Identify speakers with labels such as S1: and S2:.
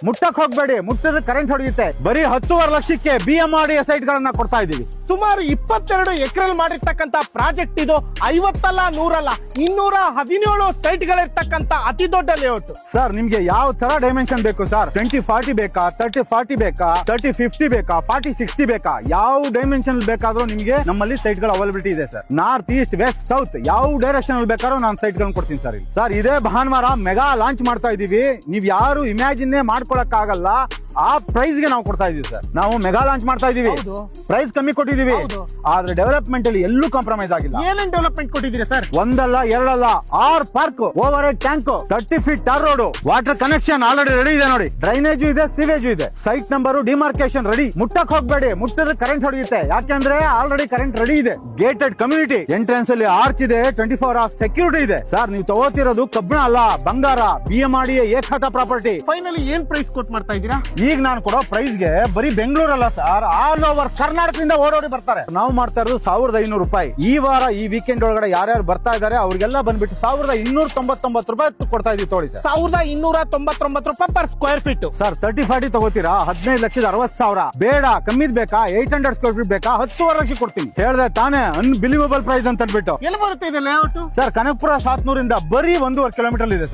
S1: ಮುಟ್ಟಕ್ ಹೋಗ್ಬೇಡಿ, ಮುಟ್ಟಿದ್ರೆ ಕರೆಂಟ್ ಹೊಡೆಯುತ್ತೆ. ಬರೀ 10.5 ಲಕ್ಷಕ್ಕೆ BMRDA ಸೈಟ್ ಗಳನ್ನ ಕೊಡ್ತಾ ಇದೀವಿ.
S2: ಸುಮಾರು 22 ಎಕರೆಲ್ ಮಾಡಿರ್ತಕ್ಕಂತ ಪ್ರಾಜೆಕ್ಟ್ ಇದು. 50 ಅಲ್ಲ 100 ಅಲ್ಲ 217 ಸೈಟ್ ಗಳಿರ್ತಕ್ಕಂತ ಅತಿ ದೊಡ್ಡ ಲೇಔಟ್.
S1: ಸರ್ ನಿಮ್ಗೆ ಯಾವ ತರ ಡೈಮೆನ್ಷನ್ ಬೇಕು ಸರ್? 20-40 ಬೇಕಾ, 30-40 ಬೇಕಾ, 30-50 ಬೇಕಾ, 40-60 ಬೇಕಾ? ಯಾವ ಡೈಮೆನ್ಷನ್ ಬೇಕಾದ್ರೂ ನಿಮ್ಗೆ ನಮ್ಮಲ್ಲಿ ಸೈಟ್ ಗಳು ಅವೈಲಬಿಲಿಟಿ ಇದೆ sir. North, east, west, south ಯಾವ ಡೈರೆಕ್ಷನ್ ಅಲ್ಲಿ ಬೇಕಾದ್ರೂ ನಾನು ಸೈಟ್ ಗಳನ್ನ ಕೊಡ್ತೀನಿ ಸರ್. ಸರ್ ಇದೇ ಭಾನುವಾರ ಮೆಗಾ ಲಾಂಚ್ ಮಾಡ್ತಾ ಇದೀವಿ. ನೀವ್ ಯಾರು ಇಮ್ಯಾಜಿನ್ ಮಾಡ್ಕೊಳಕ್ ಆಗಲ್ಲ ಆ ಪ್ರೈಸ್ ಗೆ ನಾವು ಕೊಡ್ತಾ ಇದೀವಿ ಸರ್. ನಾವು ಮೆಗಾ ಲಾಂಚ್ ಮಾಡ್ತಾ ಇದೀವಿ, ಪ್ರೈಸ್ ಕಮ್ಮಿ ಕೊಟ್ಟಿದೀವಿ, ಆದ್ರೆ ಡೆವಲಪ್ಮೆಂಟ್ ಅಲ್ಲಿ ಎಲ್ಲೂ ಕಾಂಪ್ರಮೈಸ್ ಆಗಿಲ್ಲ.
S2: ಏನೇನ್ ಡೆವಲಪ್ಮೆಂಟ್ ಕೊಟ್ಟಿದ್ದೀರಾ ಸರ್?
S1: ಒಂದಲ್ಲ ಎರಡಲ್ಲ 6 park, over head tank, 30 feet tar road, water connection already ready ಇದೆ ನೋಡಿ, ಡ್ರೈನೇಜ್ ಇದೆ, ಸಿವೇಜ್ ಇದೆ, ಸೈಟ್ ನಂಬರ್ ಡಿಮಾರ್ಕೇಶನ್ ರೆಡಿ. ಮುಟ್ಟಕ್ ಹೋಗ್ಬೇಡಿ, ಮುಟ್ಟಿದ್ರೆ ಕರೆಂಟ್ ಹೊಡೆಯುತ್ತೆ. ಯಾಕೆಂದ್ರೆ ಆಲ್ರೆಡಿ ಕರೆಂಟ್ ರೆಡಿ ಇದೆ. ಗೇಟೆಡ್ ಕಮ್ಯುನಿಟಿ, ಎಂಟ್ರೆನ್ಸ್ ಅಲ್ಲಿ ಆರ್ಚ್ ಇದೆ, 24 hours ಸೆಕ್ಯೂರಿಟಿ ಇದೆ. ಸರ್ ನೀವು ತಗೋತಿರೋದು ಕಬ್ಬಣ ಅಲ್ಲ, ಬಂಗಾರ. BMRDA ಏಕತಾ ಪ್ರಾಪರ್ಟಿ.
S2: ಫೈನಲಿ ಏನ್ ಪ್ರೈಸ್ ಕೊಟ್ ಮಾಡ್ತಾ ಇದ್ದೀರಾ?
S1: ಈಗ ನಾನು ಕೊಡೋ ಪ್ರೈಸ್ ಗೆ ಬರೀ ಬೆಂಗಳೂರಲ್ಲ ಸರ್, ಆಲ್ ಓವರ್ ಕರ್ನಾಟಕದಿಂದ ಓಡೋಡಿ ಬರ್ತಾರೆ. ನಾವು ಮಾಡ್ತಾ ಇರೋದು 1500 ರೂಪಾಯಿ. ಈ ವಾರ ಈ ವೀಕೆಂಡ್ ಒಳಗಡೆ ಯಾರ್ಯಾರು ಬರ್ತಾ ಇದಾರೆ ಅವ್ರಿಗೆಲ್ಲ ಬಂದ್ಬಿಟ್ಟು 1299 ರೂಪಾಯಿ ಕೊಡ್ತಾ ಇದೀವಿ. ತೋಳಿ ಸರ್,
S2: 1299 ರೂಪಾಯಿ ಪರ್ ಸ್ಕ್ವೇರ್ ಫೀಟ್.
S1: ಸರ್ 30-40 ತಗೋತೀರಾ 15,60,000. ಬೇಡ ಕಮ್ಮಿದ್ ಬೇಕಾ? 800 ಸ್ಕ್ವೇರ್ ಫೀಟ್ ಬೇಕಾ? 10.5 ಲಕ್ಷ ಕೊಡ್ತೀನಿ. ಹೇಳ್ದೆ ತಾನೇ, ಅನ್ಬಿಲೀವಬಲ್ ಪ್ರೈಸ್ ಅಂತ ಅಂದ್ಬಿಟ್ಟು.
S2: ಎಲ್ಲಿ ಬರುತ್ತೆ ಇದು ಲೇಔಟ್?
S1: ಸರ್ ಕನಕಪುರ ಶಾತ್ನೂರಿಂದ ಬರೀ 1.5 ಕಿಲೋಮೀಟರ್ ಇದೆ ಸರ್.